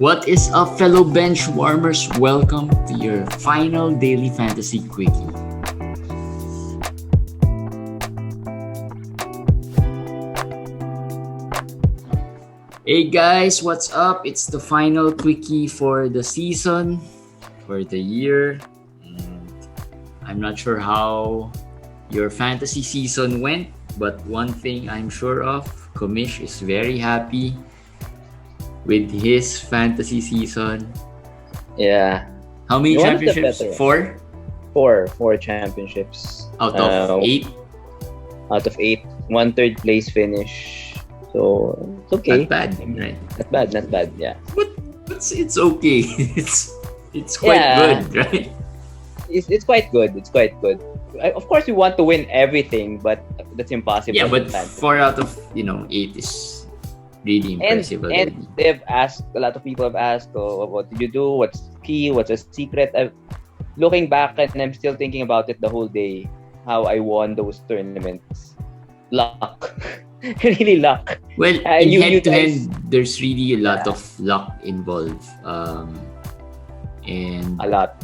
What is up, fellow Benchwarmers? Welcome to your final daily fantasy quickie. Hey guys, what's up? It's the final quickie for the season, for the year. And I'm not sure how your fantasy season went, but one thing I'm sure of, Commish is very happy with his fantasy season. Yeah. How many One championships? Four? Four championships. Out of 8? Out of 8. 1/3 place finish. So, it's okay. Not bad, right? Not bad, yeah. But it's okay. it's quite good, right? It's quite good. Of course, we want to win everything, but that's impossible. Yeah, but 4 out of 8 is really impressive. And a lot of people have asked, what did you do? What's key? What's a secret? Looking back, and I'm still thinking about it the whole day, how I won those tournaments. Luck. Really luck. Well, in head-to-head, there's really a lot of luck involved. And a lot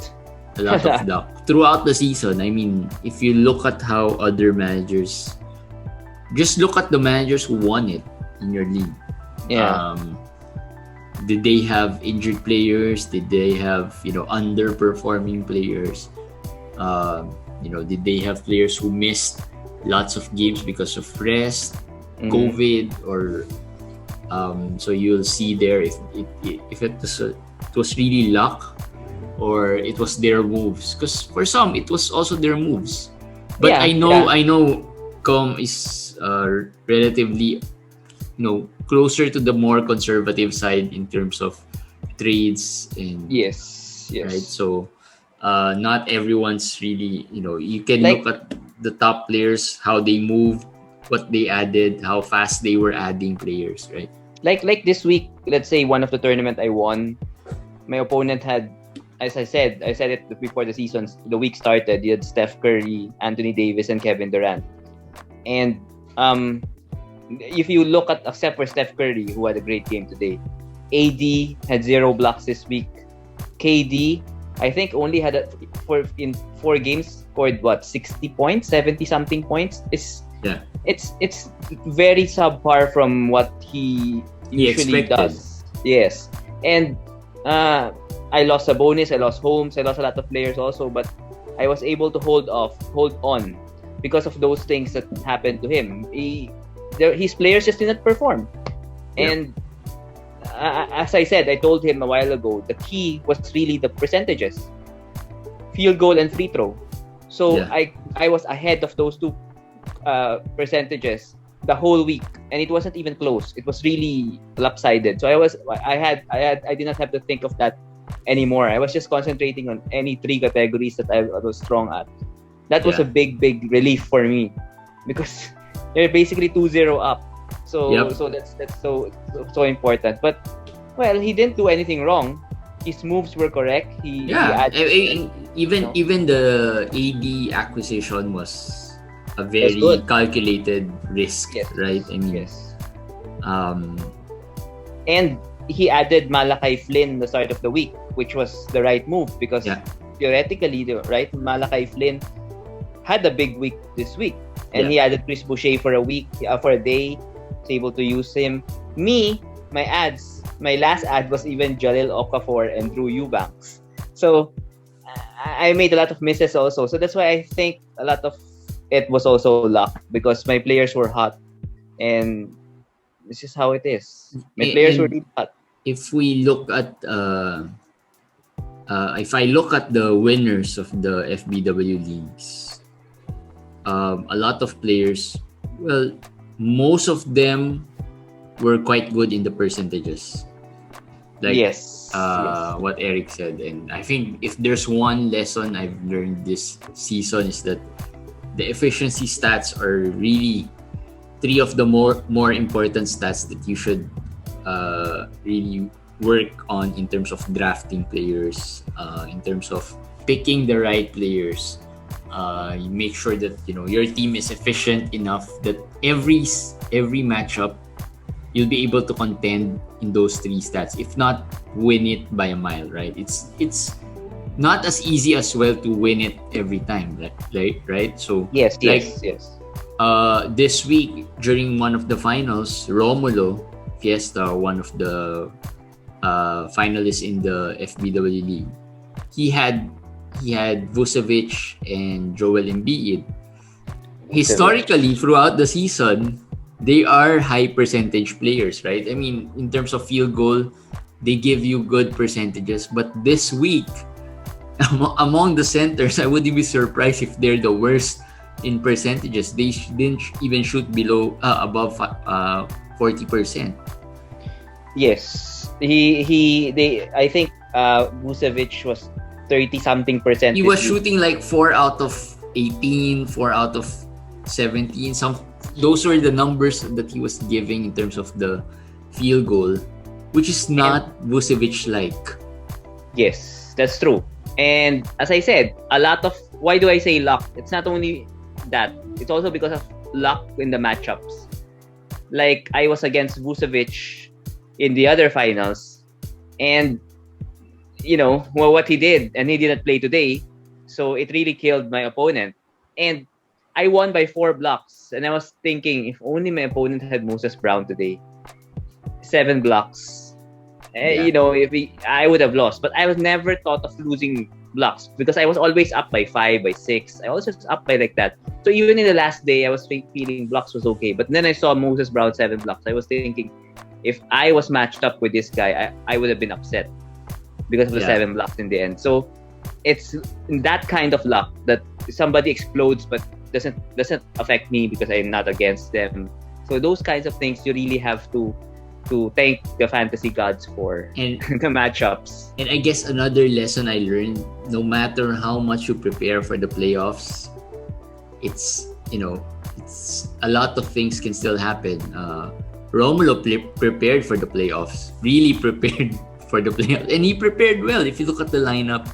of luck. Throughout the season, I mean, if you look at how other managers, just look at the managers who won it in your league. Yeah. Did they have injured players? Did they have, underperforming players? Did they have players who missed lots of games because of rest, COVID, or so you'll see there if it was really luck or it was their moves. Because for some, it was also their moves. But I know Com is relatively closer to the more conservative side in terms of trades and yes right. So not everyone's really you can look at the top players, how they moved, what they added, how fast they were adding players, right? Like this week, let's say one of the tournament I won, my opponent had, as I said it before the week started, he had Steph Curry, Anthony Davis, and Kevin Durant. And if you look at, except for Steph Curry, who had a great game today, AD had 0 blocks this week. KD, I think, only had in 4 games scored 60 points, 70 something points. It's very subpar from what he usually does. Yes. And I lost Sabonis, I lost Holmes, I lost a lot of players also, but I was able to hold on because of those things that happened to him. His players just didn't perform. Yeah. And as I said, I told him a while ago, the key was really the percentages. Field goal and free throw. So I was ahead of those two percentages the whole week, and it wasn't even close. It was really lopsided. So I did not have to think of that anymore. I was just concentrating on any 3 categories that I was strong at. That was a big relief for me, because they're basically 2-0 up. So that's so important. But he didn't do anything wrong. His moves were correct. Even the AD acquisition was a very calculated risk, right? I mean, and he added Malachi Flynn the start of the week, which was the right move, because theoretically, Malachi Flynn had a big week this week, and he added Chris Boucher for a day. Was able to use him. My last ad was even Jalil Okafor and Drew Eubanks. So I made a lot of misses also. So that's why I think a lot of it was also luck, because my players were hot, and this is how it is. My players were really hot. If we look at if I look at the winners of the FBW leagues, a lot of players, most of them were quite good in the percentages. What Eric said. And I think if there's one lesson I've learned this season, is that the efficiency stats are really 3 of the more important stats that you should really work on in terms of drafting players, in terms of picking the right players. You make sure that your team is efficient enough that every matchup you'll be able to contend in those three stats. If not, win it by a mile, right? It's not as easy as well to win it every time, right? So Yes. this week during one of the finals, Romulo, Fiesta, one of the finalists in the FBW League, he had Vucevic and Joel Embiid. Historically, throughout the season, they are high percentage players, right? I mean, in terms of field goal, they give you good percentages. But this week, among the centers, I wouldn't be surprised if they're the worst in percentages. They didn't even shoot above 40%. Yes. I think Vucevic was 30-something%. He was shooting like 4 out of 18, 4 out of 17. Those were the numbers that he was giving in terms of the field goal, which is not Vucevic-like. Yes, that's true. And as I said, why do I say luck? It's not only that. It's also because of luck in the matchups. Like, I was against Vucevic in the other finals, and what he did, and he didn't play today, so it really killed my opponent. And I won by 4 blocks, and I was thinking, if only my opponent had Moses Brown today, 7 blocks. I would have lost. But I was never thought of losing blocks because I was always up by 5, by 6. I was just up by like that. So even in the last day, I was feeling blocks was okay. But then I saw Moses Brown 7 blocks. I was thinking, if I was matched up with this guy, I would have been upset because of the 7 blocks in the end. So it's that kind of luck that somebody explodes but doesn't affect me because I'm not against them. So those kinds of things you really have to thank the fantasy gods for, and the matchups. And I guess another lesson I learned, no matter how much you prepare for the playoffs, it's a lot of things can still happen. Romulo prepared for the playoffs, really prepared for the playoffs, and he prepared well. If you look at the lineup,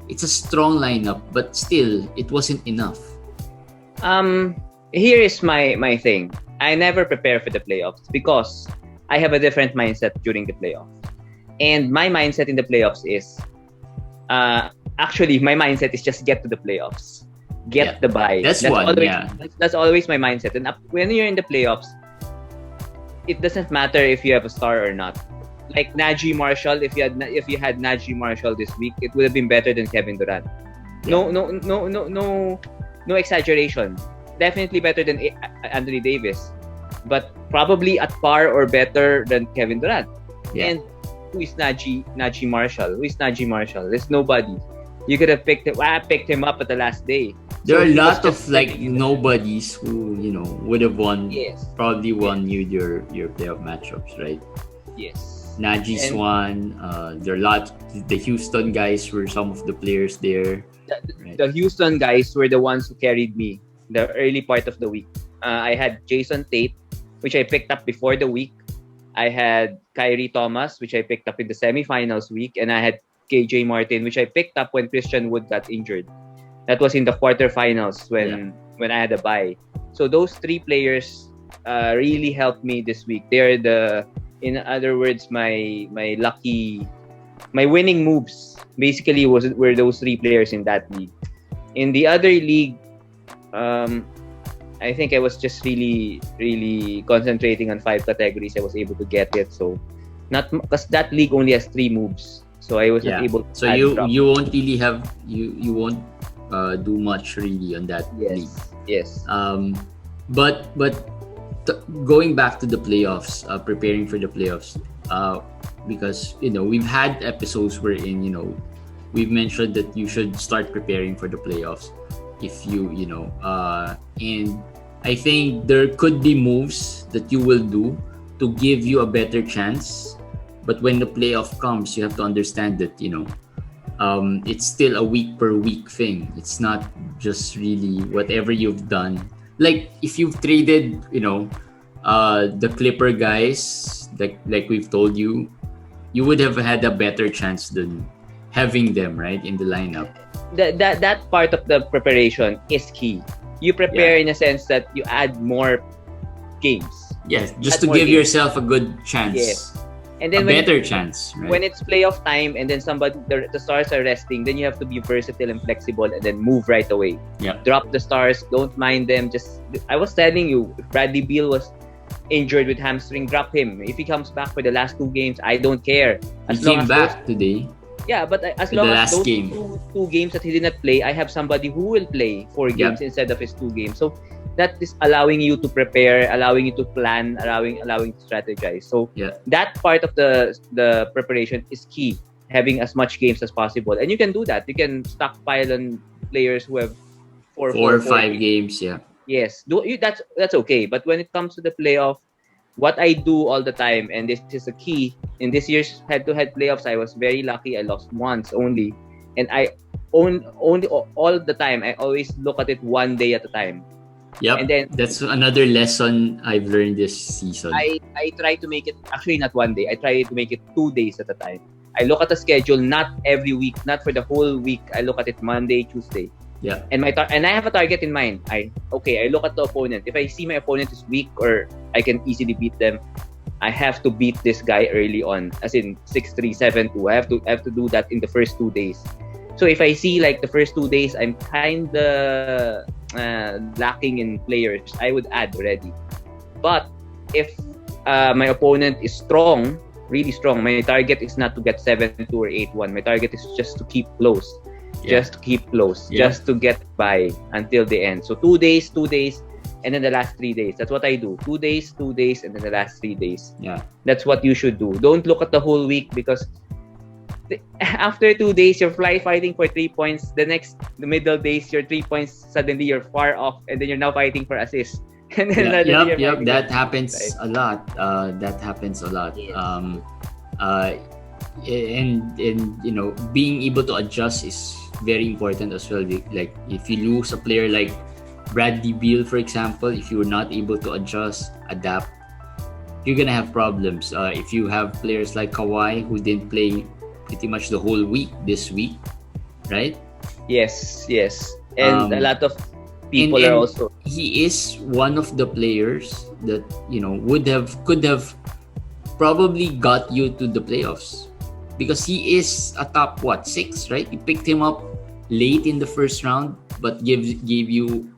it's a strong lineup, but still, it wasn't enough. Here is my thing. I never prepare for the playoffs because I have a different mindset during the playoffs. And my mindset in the playoffs is, actually, my mindset is just get to the playoffs. Get the bye. That's always my mindset. And when you're in the playoffs, it doesn't matter if you have a star or not. Like Najee Marshall, if you had Najee Marshall this week, it would have been better than Kevin Durant. No exaggeration. Definitely better than Anthony Davis, but probably at par or better than Kevin Durant. Yeah. And who is Najee Marshall? Who is Najee Marshall? There's nobody. You could have picked him. I picked him up at the last day. There are a lot of nobodies who would have won. Yes. Probably won you your playoff matchups, right? Yes. Najee Swan. There are a lot. The Houston guys were some of the players there. The Houston guys were the ones who carried me the early part of the week. I had Jason Tate, which I picked up before the week. I had Kyrie Thomas, which I picked up in the semifinals week, and I had KJ Martin, which I picked up when Christian Wood got injured. That was in the quarterfinals when I had a bye. So those 3 players really helped me this week. They're in other words, my winning moves basically were those 3 players in that league. In the other league, I think I was just really, really concentrating on 5 categories. I was able to get it. So not because that league only has 3 moves, so I was not able to. So you won't really have you won't do much really on that league. Yes. But going back to the playoffs, preparing for the playoffs, because we've had episodes wherein we've mentioned that you should start preparing for the playoffs if and I think there could be moves that you will do to give you a better chance, but when the playoff comes, you have to understand that it's still a week per week thing. It's not just really whatever you've done. Like if you've traded the Clipper guys, like we've told you would have had a better chance than having them right in the lineup. That part of the preparation is key. You prepare in a sense that you add more games. Yes, just Add to more give games. yourself a good chance. Yes. And A then better chance, right? when it's playoff time and then the stars are resting, then you have to be versatile and flexible and then move right away. Yeah. Drop the stars, don't mind them. I was telling you, if Bradley Beal was injured with hamstring, drop him. If he comes back for the last 2 games, I don't care. He came back today. Yeah, but as For long the as last those game. two games that he did not play, I have somebody who will play 4 games instead of his 2 games. So that is allowing you to prepare, allowing you to plan, allowing you to strategize. So that part of the preparation is key. Having as much games as possible, and you can do that. You can stockpile on players who have 4 or 5 games. Yeah. Yes, that's okay. But when it comes to the playoff, what I do all the time, and this is a key in this year's head-to-head playoffs, I was very lucky. I lost once only, and I only all the time. I always look at it 1 day at a time. Yep. And then that's another lesson I've learned this season. I try to make it actually not 1 day. I try to make it 2 days at a time. I look at the schedule not every week, not for the whole week. I look at it Monday, Tuesday. Yeah. And and I have a target in mind. I look at the opponent. If I see my opponent is weak or I can easily beat them, I have to beat this guy early on, as in 6-3, 7-2. I have to do that in the first 2 days. So if I see like the first 2 days I'm kinda lacking in players, I would add already. But if my opponent is strong, really strong, my target is not to get 7-2 or 8-1. My target is just to keep close. Just to keep close, just to get by until the end. So 2 days, and then the last 3 days. That's what I do. 2 days, and then the last 3 days. Yeah. That's what you should do. Don't look at the whole week, because after 2 days, you're fighting for 3 points. The middle days, your 3 points, suddenly you're far off, and then you're now fighting for assists. And then that happens a lot. That happens a lot. Yes. And you know, being able to adjust is very important as well. Like if you lose a player like Bradley Beal, for example, if you're not able to adjust, adapt, you're gonna have problems. If you have players like Kawhi who didn't play pretty much the whole week this week, right? Yes, and a lot of people are also. He is one of the players that, you know, could have probably got you to the playoffs, because he is a top 6, right? You picked him up late in the first round, but gave you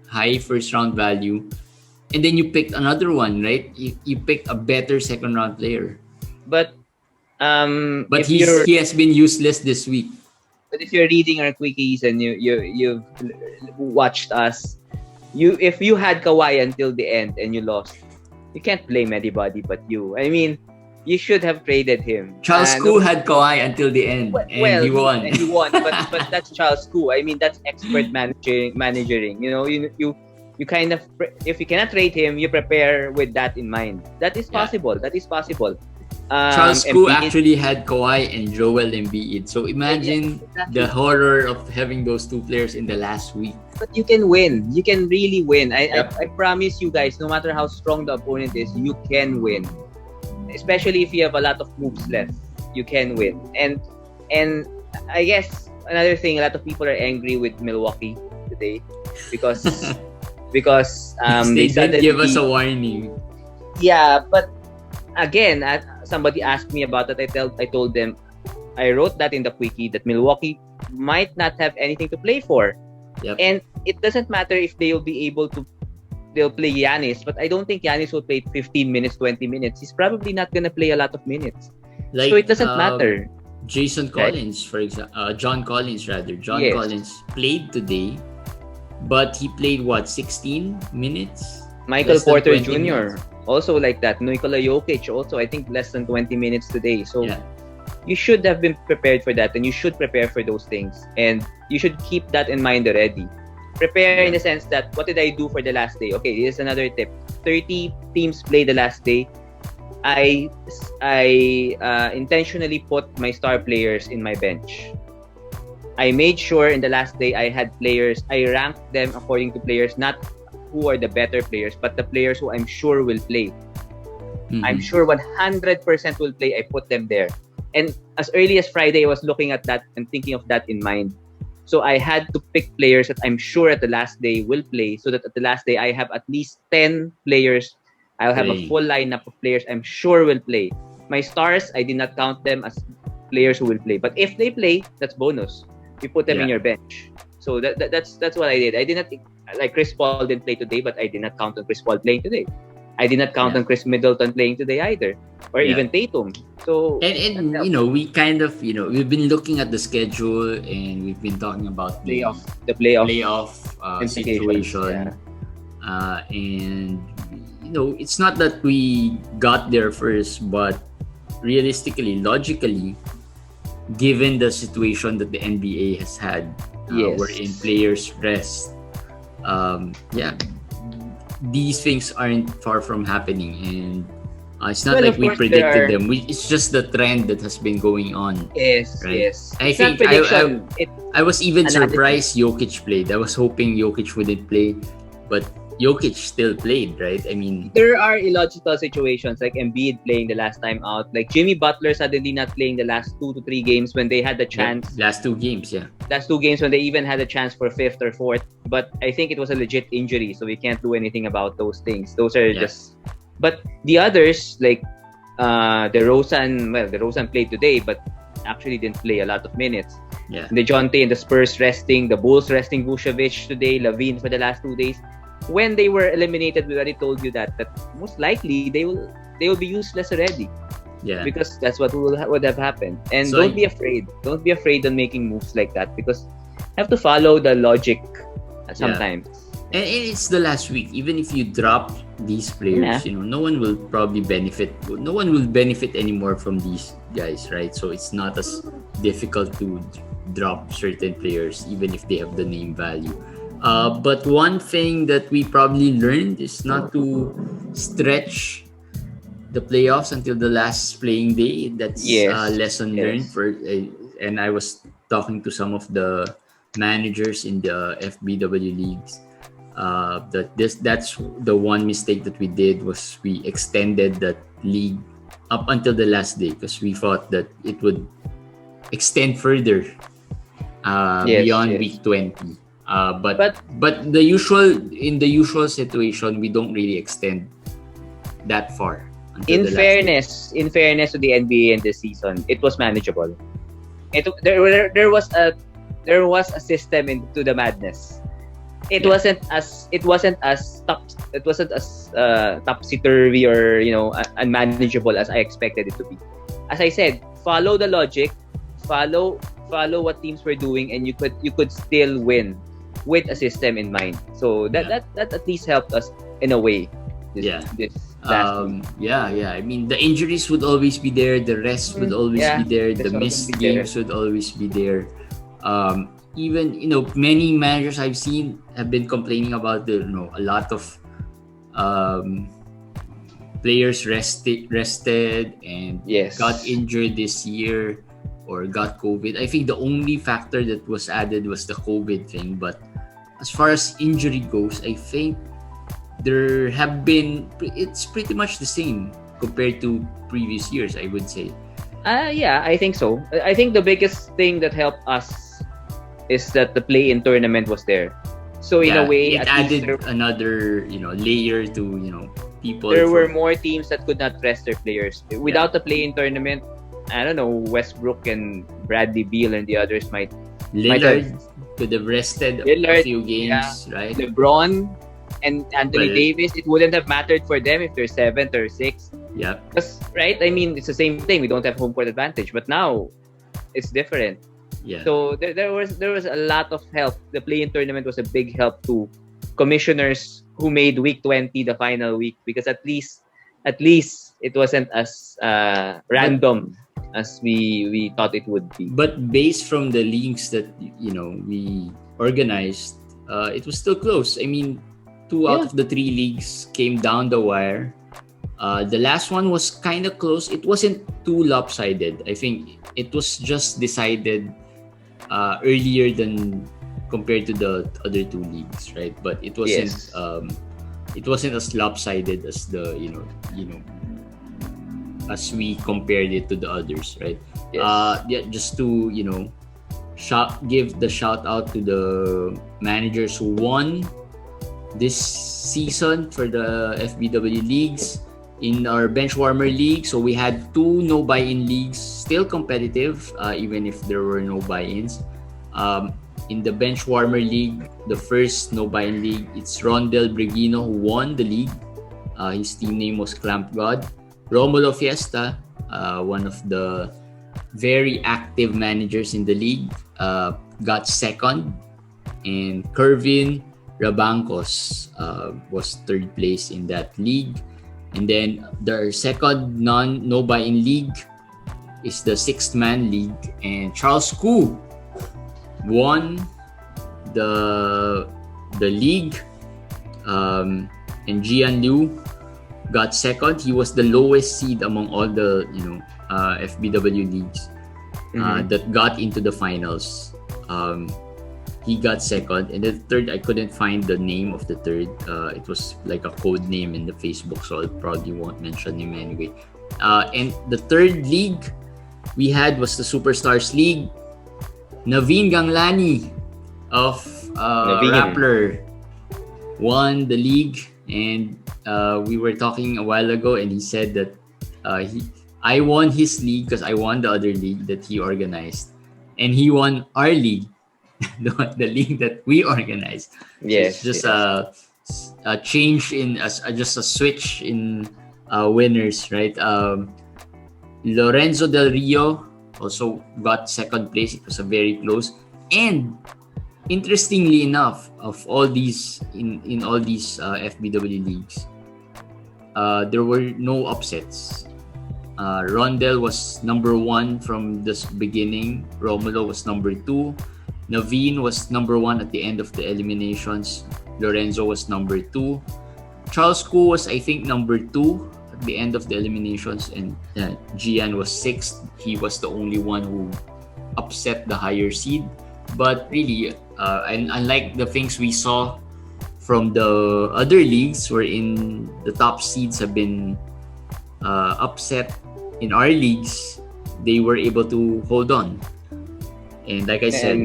high first round value, and then you picked another one, right? You picked a better second round player, but he has been useless this week. But if you're reading our quickies and you've watched us, if you had Kawhi until the end and you lost, you can't blame anybody but you. I mean, you should have traded him. Charles Koo had Kawhi until the end, and he won. And he won, but that's Charles Koo. I mean, that's expert managing. You know, you kind of, if you cannot trade him, you prepare with that in mind. That is possible. Yeah. That is possible. Charles Koo actually had Kawhi and Joel Embiid. So imagine the horror of having those two players in the last week. But you can win. You can really win. I promise you guys, no matter how strong the opponent is, you can win. Especially if you have a lot of moves left, you can win. And I guess another thing, a lot of people are angry with Milwaukee today because they didn't give us a warning. Yeah, but again, somebody asked me about that. I told them, I wrote that in the quickie, that Milwaukee might not have anything to play for. Yep. And it doesn't matter if they'll be able to. They'll play Giannis, but I don't think Giannis will play 15 minutes, 20 minutes. He's probably not gonna play a lot of minutes. So it doesn't matter. Jason Collins, for example, John Collins rather. John Collins played today, but he played 16 minutes? Michael Porter Jr. also like that. Nikola Jokic also, I think, less than 20 minutes today. So you should have been prepared for that, and you should prepare for those things, and you should keep that in mind already. Prepare in the sense that, what did I do for the last day? Okay, here's another tip. 30 teams play the last day. I intentionally put my star players in my bench. I made sure in the last day I had players, I ranked them according to players, not who are the better players, but the players who I'm sure will play. Mm-hmm. I'm sure 100% will play. I put them there. And as early as Friday, I was looking at that and thinking of that in mind. So I had to pick players that I'm sure at the last day will play, so that at the last day I have at least 10 players I'll have a Playing. full lineup of players I'm sure will play. My stars, I did not count them as players who will play. But if they play, that's bonus. You put them in your bench. So that's what I did. I did not like Chris Paul didn't play today, but I did not count on Chris Paul playing today. I did not count on Chris Middleton playing today either, or even Tatum. So and we kind of we've been looking at the schedule and we've been talking about the playoff situation, and it's not that we got there first, but realistically, logically, given the situation that the NBA has had, wherein players rest, these things aren't far from happening, and it's not like we predicted them. It's just the trend that has been going on. Yes. I think I was even surprised Jokic played. I was hoping Jokic wouldn't play, but Jokic still played, right? I mean, there are illogical situations like Embiid playing the last time out, like Jimmy Butler suddenly not playing the last 2 to 3 games when they had the chance. Last 2 games, Last 2 games when they even had a chance for 5th or 4th. But I think it was a legit injury, so we can't do anything about those things. Those are just. But the others, like DeRozan played today, but actually didn't play a lot of minutes. The DeJounte and the Spurs resting, the Bulls resting Vucevic today, Naveen for the last 2 days. When they were eliminated, we already told you that most likely they will be useless already. Because that's what would have happened. And don't be afraid. Don't be afraid on making moves like that, because you have to follow the logic sometimes. And it's the last week. Even if you drop these players, no one will probably benefit. No one will benefit anymore from these guys, right? So it's not as difficult to drop certain players, even if they have the name value. But one thing that we probably learned is not to stretch the playoffs until the last playing day. That's a lesson learned. And I was talking to some of the managers in the FBW leagues. That's the one mistake that we did, was we extended that league up until the last day because we thought that it would extend further beyond week 20. But in the usual situation, we don't really extend that far. In fairness to the NBA in this season, it was manageable. There was a system into the madness. It wasn't as topsy-turvy or unmanageable as I expected it to be. As I said, follow the logic, follow what teams were doing, and you could still win with a system in mind. So that at least helped us in a way. This last week. I mean, the injuries would always be there, the rest would always be there, the missed games would always be there. Even many managers I've seen have been complaining about a lot of players rested and got injured this year or got COVID. I think the only factor that was added was the COVID thing. But as far as injury goes, I think it's pretty much the same compared to previous years, I would say. I think so. I think the biggest thing that helped us is that the play-in tournament was there. So in a way, it added another layer to people. There were more teams that could not rest their players. Without the play-in tournament, I don't know, Westbrook and Bradley Beal and the others might could have rested a few games, right? LeBron and Anthony Davis, it wouldn't have mattered for them if they're 7th or 6th. Yeah. Right? I mean, it's the same thing. We don't have home court advantage, but now it's different. Yeah. So there was a lot of help. The play-in tournament was a big help to commissioners who made week 20 the final week, because at least it wasn't as random as we thought it would be. But based from the leagues that we organized, it was still close. I mean, 2 out of the 3 leagues came down the wire. The last one was kind of close. It wasn't too lopsided. I think it was just decided earlier than compared to the other 2 leagues, right? But it wasn't as lopsided as the as we compared it to the others, right? Just to give the shout out to the managers who won this season for the FBW leagues. In our Benchwarmer league, so we had 2 no buy-in leagues, still competitive, even if there were no buy-ins. In the Benchwarmer league, the first no buy-in league, it's Rhondel Brigino who won the league. His team name was Clamp God. Romulo Fiesta, one of the very active managers in the league, got second, and Kervin Rabancos was third place in that league. And then their second no buy-in league is the 6-man league, and Charles Koo won the league, and Gian got second. He was the lowest seed among all the FBW leagues that got into the finals. He got second, and the third, I couldn't find the name of the third. It was like a code name in the Facebook, so I probably won't mention him anyway. And the third league we had was the Superstars League. Naveen Ganglani of Rappler won the league, and we were talking a while ago, and he said that I won his league because I won the other league that he organized, and he won our league. the league that we organized. Yes, so it's just a change in just a switch in winners, right? Lorenzo Del Rio also got second place. It was a very close. And interestingly enough, of all these in all these FBW leagues, there were no upsets. Rhondel was number 1 from this beginning. Romulo was number 2. Naveen was number 1 at the end of the eliminations. Lorenzo was number 2. Charles Koo was, I think, number 2 at the end of the eliminations. And Gian was 6th. He was the only one who upset the higher seed. But really, and unlike the things we saw from the other leagues wherein the top seeds have been upset, in our leagues, they were able to hold on. And like I said,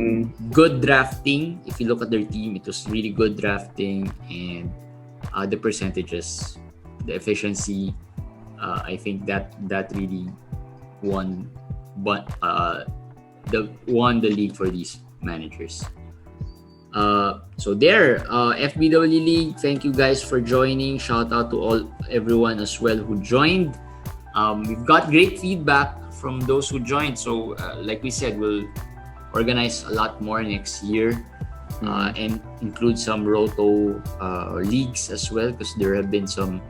good drafting. If you look at their team, it was really good drafting, and the percentages, the efficiency. I think that really won, but won the league for these managers. So there, FBW League. Thank you guys for joining. Shout out to everyone as well who joined. We've got great feedback from those who joined. So like we said, we'll organize a lot more next year, and include some Roto leagues as well, because there have been some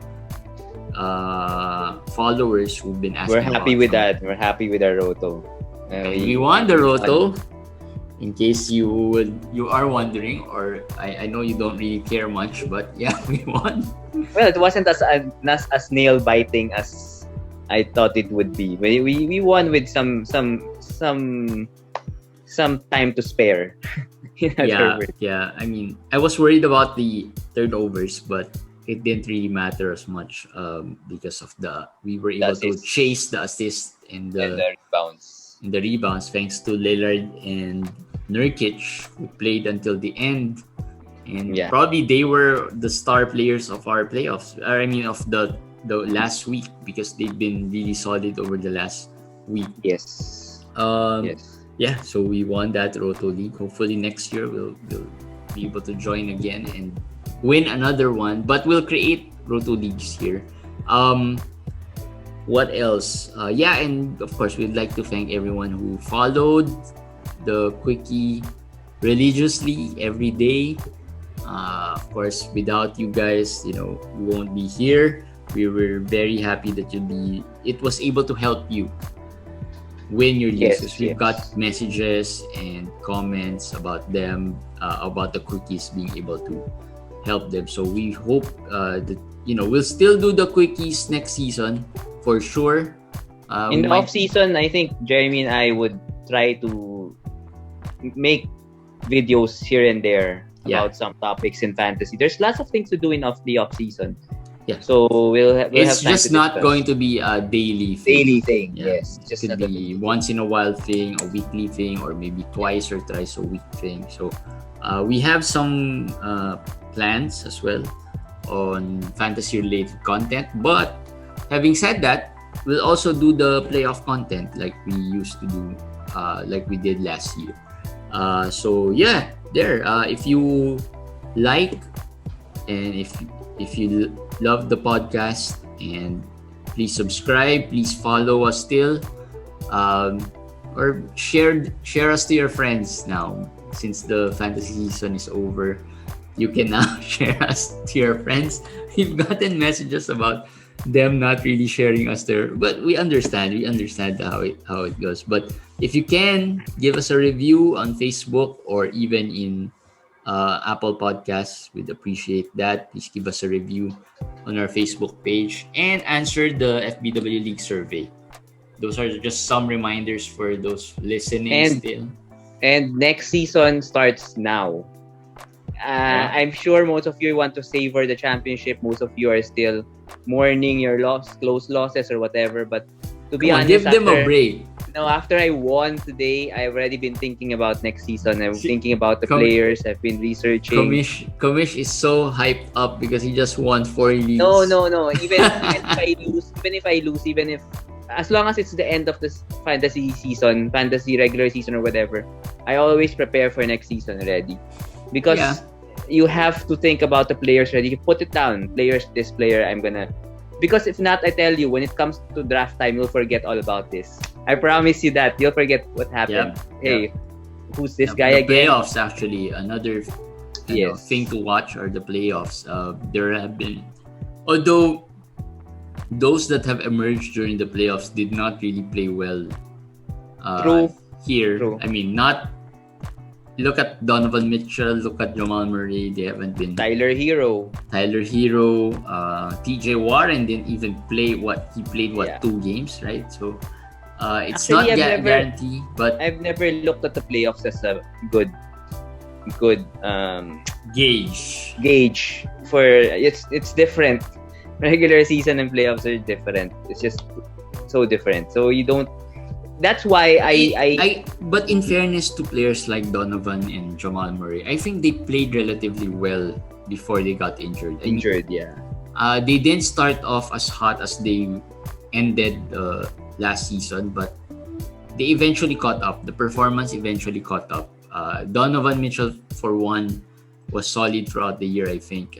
followers who've been asking. We're happy with that. We're happy with our Roto. We won the Roto. In case you are wondering, or I know you don't really care much, but yeah, we won. Well, it wasn't as nail biting as I thought it would be. We won with some time to spare. Yeah. I mean, I was worried about the turnovers, but it didn't really matter as much because of we were able to chase the assist and the rebounds. In the rebounds, thanks to Lillard and Nurkic, who played until the end. And probably they were the star players of our playoffs. I mean, of the last week, because they've been really solid over the last week. Yes. Yeah, so we won that Roto League. Hopefully next year we'll be able to join again and win another one. But we'll create Roto Leagues here. What else? And of course, we'd like to thank everyone who followed the Quickie religiously every day. Of course, without you guys, we won't be here. We were very happy that it was able to help you win your leagues. We've got messages and comments about them, about the Quickies being able to help them. So we hope that we'll still do the Quickies next season for sure. In the off season, I think Jeremy and I would try to make videos here and there about some topics in fantasy. There's lots of things to do in the off season. Yeah. So we'll have It's time just to not discuss. going to be a daily thing. Daily thing, Yeah. yes. It Just could not a be daily once in a while thing, a weekly thing, or maybe twice or thrice a week thing. So we have some plans as well on fantasy related content. But having said that, we'll also do the playoff content like we used to do, like we did last year. So yeah, there. If you like and if you love the podcast, and please subscribe, please follow us still, um, or share us to your friends now since the fantasy season is over. You can now share us to your friends. We've gotten messages about them not really sharing us there, but we understand how it goes. But if you can give us a review on Facebook or even in Apple Podcasts, we'd appreciate that. Please give us a review on our Facebook page and answer the FBW League survey. Those are just some reminders for those listening still. And next season starts now. I'm sure most of you want to savor the championship. Most of you are still mourning your close losses or whatever. But to be honest, give them a break. No, after I won today, I've already been thinking about next season. I'm thinking about the players. I've been researching. Commish is so hyped up because he just won 4 leagues. No. Even if I lose, as long as it's the end of this fantasy regular season or whatever, I always prepare for next season already. Because you have to think about the players already. You put it down. Players, this player, I'm gonna. Because if not, I tell you, when it comes to draft time, you'll forget all about this. I promise you that. You'll forget what happened. Who's this guy the again? Playoffs, actually. Another thing to watch are the playoffs. There have been... Although those that have emerged during the playoffs did not really play well here. True. I mean, not... Look at Donovan Mitchell, look at Jamal Murray. They haven't been... Tyler Hero. TJ Warren didn't even play he played 2 games, right? So it's actually, not guarantee, but I've never looked at the playoffs as a good gauge for it's different. Regular season and playoffs are different. It's just so different. So you don't. That's why I but in fairness to players like Donovan and Jamal Murray, I think they played relatively well before they got injured. They didn't start off as hot as they ended last season, but they eventually caught up. The performance eventually caught up. Donovan Mitchell, for one, was solid throughout the year, I think.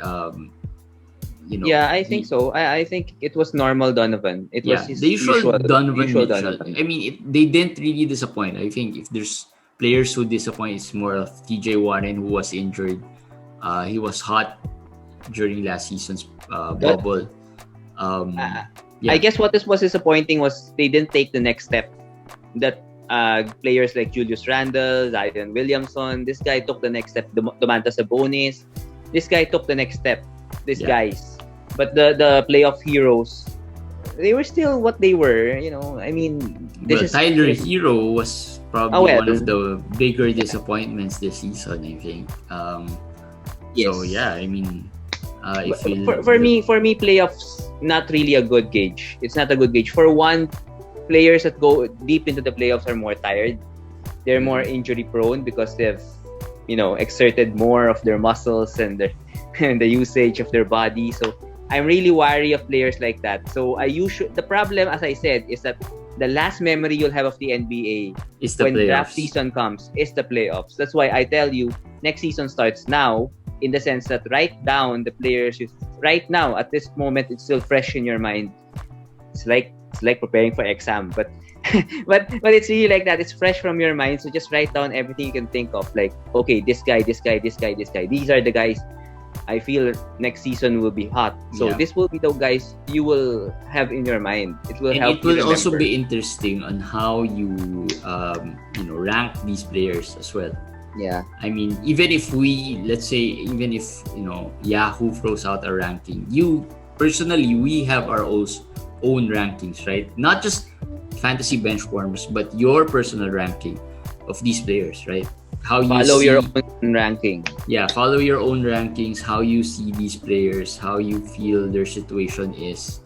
I think so. I think it was normal Donovan. It was his the usual Donovan Mitchell. Donovan. I mean, they didn't really disappoint. I think if there's players who disappoint, it's more of TJ Warren, who was injured. He was hot during last season's bubble. I guess what was disappointing was they didn't take the next step. That players like Julius Randle, Zion Williamson, this guy took the next step. Domantas Sabonis, this guy took the next step. Guys, but the playoff heroes, they were still what they were. I mean, Tyler Hero was probably one of the bigger disappointments this season, I think. So yeah, I mean, for me, playoffs not really a good gauge. It's not a good gauge. For one, players that go deep into the playoffs are more tired. They're more injury prone because they've exerted more of their muscles and the usage of their body. So I'm really wary of players like that. So the problem, as I said, is that the last memory you'll have of the NBA is when draft season comes is the playoffs. That's why I tell you, next season starts now, in the sense that write down the players right now. At this moment, it's still fresh in your mind. It's like preparing for exam, but but it's really like that. It's fresh from your mind. So just write down everything you can think of. Like, okay, this guy. These are the guys I feel next season will be hot. So this will be the guys you will have in your mind. It will help. It will also be interesting on how you rank these players as well. Yeah. I mean, even if Yahoo throws out a ranking, we have our own rankings, right? Not just fantasy Benchwarmers, but your personal ranking of these players, right? how you Follow see, your own ranking. yeah, follow your own rankings, how you see these players, how you feel their situation is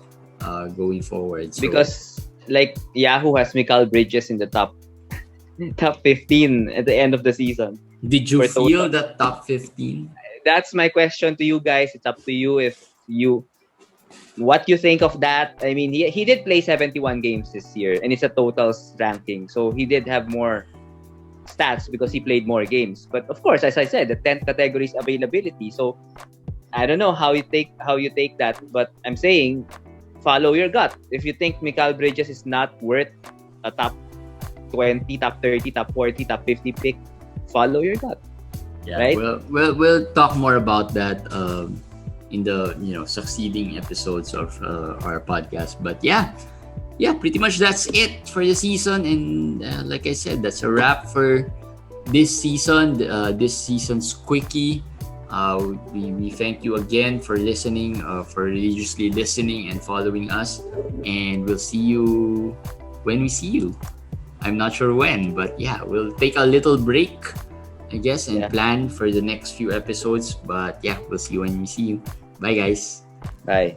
going forward. So Because like Yahoo has Mikal Bridges in the top 15 at the end of the season. did you For feel total. that top 15? That's my question to you guys. It's up to you if you what you think of that. I mean, he did play 71 games this year, and it's a totals ranking. So he did have more stats because he played more games. But of course, as I said, the 10th category is availability. So I don't know how you take that, but I'm saying follow your gut. If you think Mikal Bridges is not worth a top 20, top 30, top 40, top 50 pick, follow your gut. Yeah, Right? we'll talk more about that in the succeeding episodes of our podcast. But yeah, pretty much that's it for the season. And like I said, that's a wrap for this season. This season's Quickie. We thank you again for listening, for religiously listening and following us. And we'll see you when we see you. I'm not sure when, but yeah, we'll take a little break, I guess, and plan for the next few episodes. But yeah, we'll see you when we see you. Bye, guys. Bye.